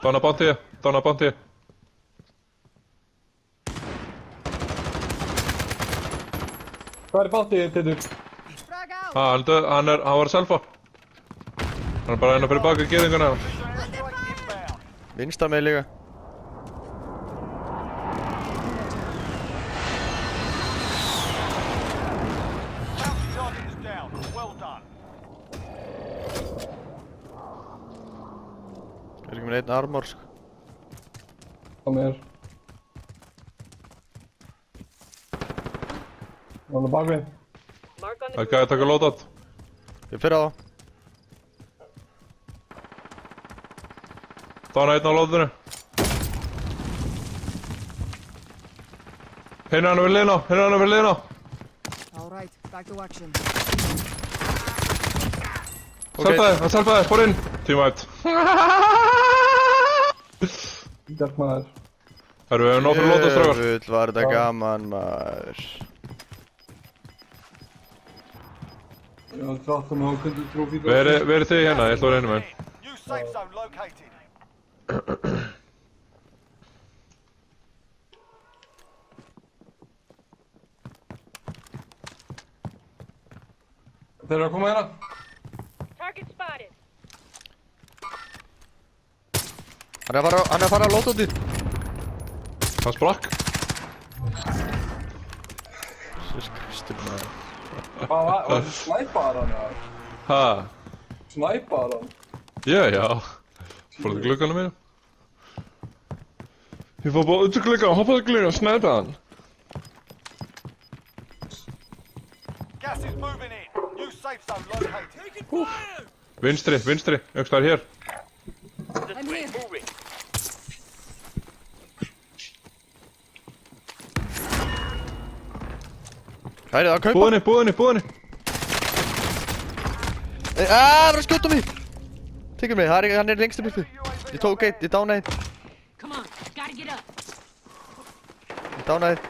Donna bounty. Hvað bounty, Teitur? Hann var að selfa. Hann er bara að fyrir baka í gyðinguna. Vinstra með líka. Ekki með einn armor, sko. Kom hér. Hann er bakvið. Það er gæði að taka loadout. Ég fyrir á það. Donna einn á loadoutinu. Hinn hann við liðna. Alright, back to action. Hann selfaði, fór inn. Team out. Gert maður. Herru, við hefum náttúrulega loadout strákar. Jöfull var þetta gaman, maður. Ég var trátt að maður kundi trófí. Verið þið hérna, ég ætla að vera einu með. New safe zone located. Þeir eru að koma hérna. Target spotted. Hann er að fara á loadoutið. Hann sprakk. Kristur, maður. Hvað var það snæpaðar hann, eða? Ha? Snæpaðar hann? Já. Fór þetta glugganum mínu? Ég fór bara út til gluggan, hoppaði gluggan og snæpaði hann. Gas is moving in. New safe zone located. Vinstri, einhvers staðar hér. I'm here. Hvað er það að kaupa? Búðinni. Það var að skjóta mig! Tekur mig, hann er lengst í byrtu. Ég tók eitt, ég dánaði einn. Come on, gotta get up. Ég dánaði einn.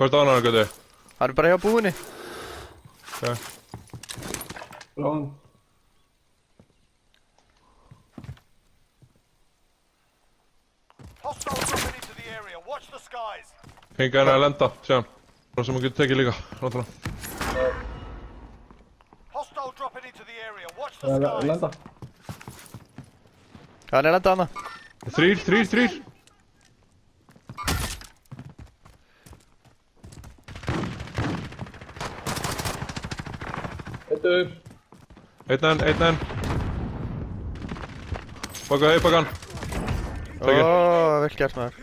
Hvað er dánan, Götu? Hann er bara hjá búðinni. Ok. Bráðan. Hostile dropping into the area. Watch the skies. Fengi henni að lenda, séðan. Það sem hún getur tekið líka, náttúrulega. Hostile dropping into the area. Watch the Það er að skies. lenda. Hann er lendað hana. Þrír. Teitur. Einn enn. Baka hann. Tekið. Vel gert, maður.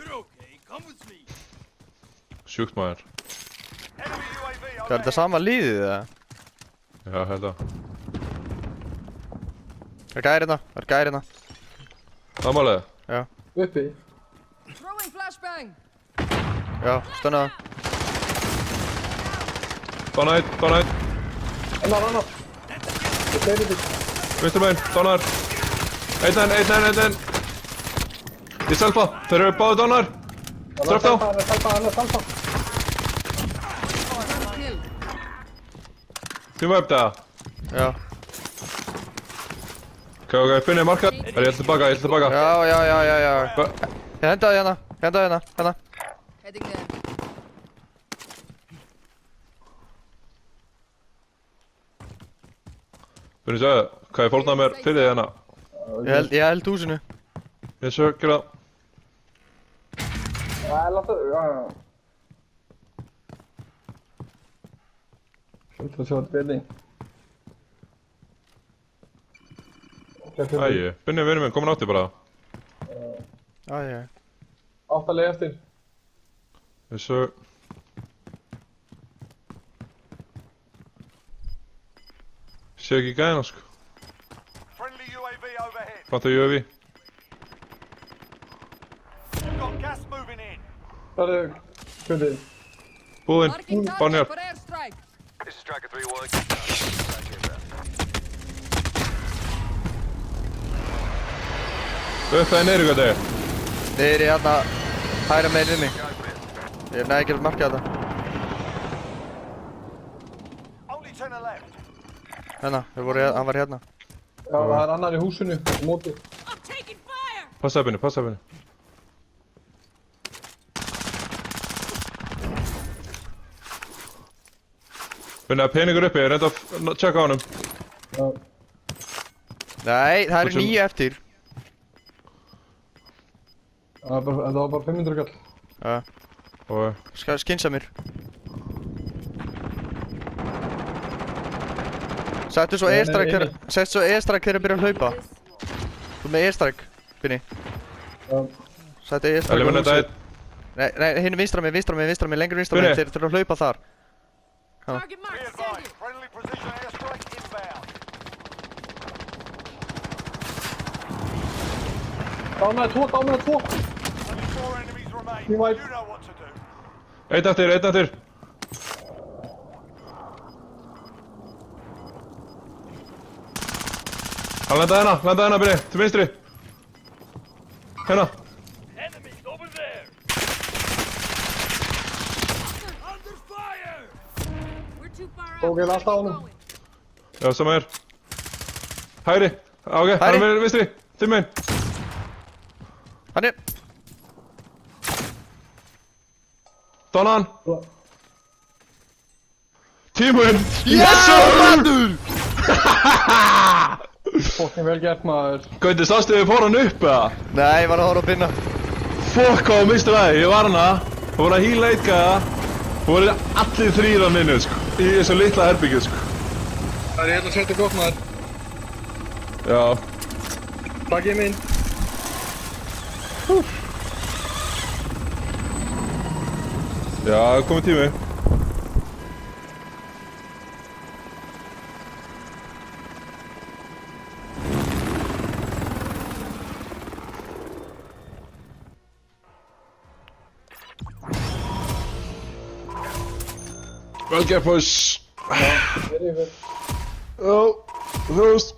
Sjúkt maður. Enemy UAV Hvað er þetta sama liðið, eða? Já, þetta. Það er gæri hérna. Samanlega. Já, Uppi. Throwing flashbang. já, stönnað. Donna einn. Annar. Þetta er þetta. Vinstri meginn, Donnar. Einn enn. Ég selfa, þeir eru báði Donnar. Ströft á. Hann er salpa. Kill. Tíma upp það. Já. Ok, finnið markað. Ég ætla tilbaka. Já. Ég hendaði hérna. Heading there. Finnið segja, hvað ég fórnaði mér fyrir þið hérna. Ég held húsinu. Ég sökir það. Láta, já. Svolítið að sjá þetta byrði. Æi, Finnið vinnu minn, komin átti bara. Já. 8 leið eftir. Ég sög... Sé ekki gæðina, sko. Friendly UAV overhead. Fanta UAV. You've got gas moving in. Það er kvöldið. Búðinn, Marking target bánjar. for airstrike. This is Striker 3-1. Upp það neyru, hvað það er. Þeir eru hérna hægra meginn við mig. Ég næði ekki að marka þetta. Only 10 left. Hérna, hann var hérna. Já, það er annar í húsinu, á móti. I'm taking fire! Passa upp henni, passa upp henni. Finna peningur uppi, ég reynda að tjekka á honum. Já. Nei, það eru Hversu- 9 eftir. Það var bara 500 kall. Já, Og skal skinsa mér. Settu svo Nei, e-strike nei, þegar... Settu svo e-strike þegar ég byrja að hlaupa. Þú með e-strike, Binni. Já. Settu e-strike á eliminate húsið. eitt. Nei, hinn vinstra mig, lengur vinstra Binni. mig. Þeir þurfa að hlaupa þar. Target Be marked, send advised, it! friendly precision airstrike inbound. Dánaði 2. Only 4 enemies remain. You might- You know what to do. Eitt eftir. Hann lenda hérna, Binni, til vinstri. Hérna. Enemies over there. We're too far out. Tók ég last á Keep honum. going. Já, sama er. Hægri. Ok, hann er með vinstri. Þinn megin. Hann er... Donna hann. Tíminn. Maður! Fokkin vel gert maður. Gauti, sástu við fór hann upp eða? Nei, ég var að horfa að Binna. Fokk hvað þú misti það, ég var hana. Þú voru að híla eitthvað. Þú voru allir þrýr á minni, sko. Í þessu litla herbyggju, sko. Það er hérna að setja gott maður. Já. Takk ég minn. Já, komið tími. Vel gert, boys. Verið vel. Já, þú veist.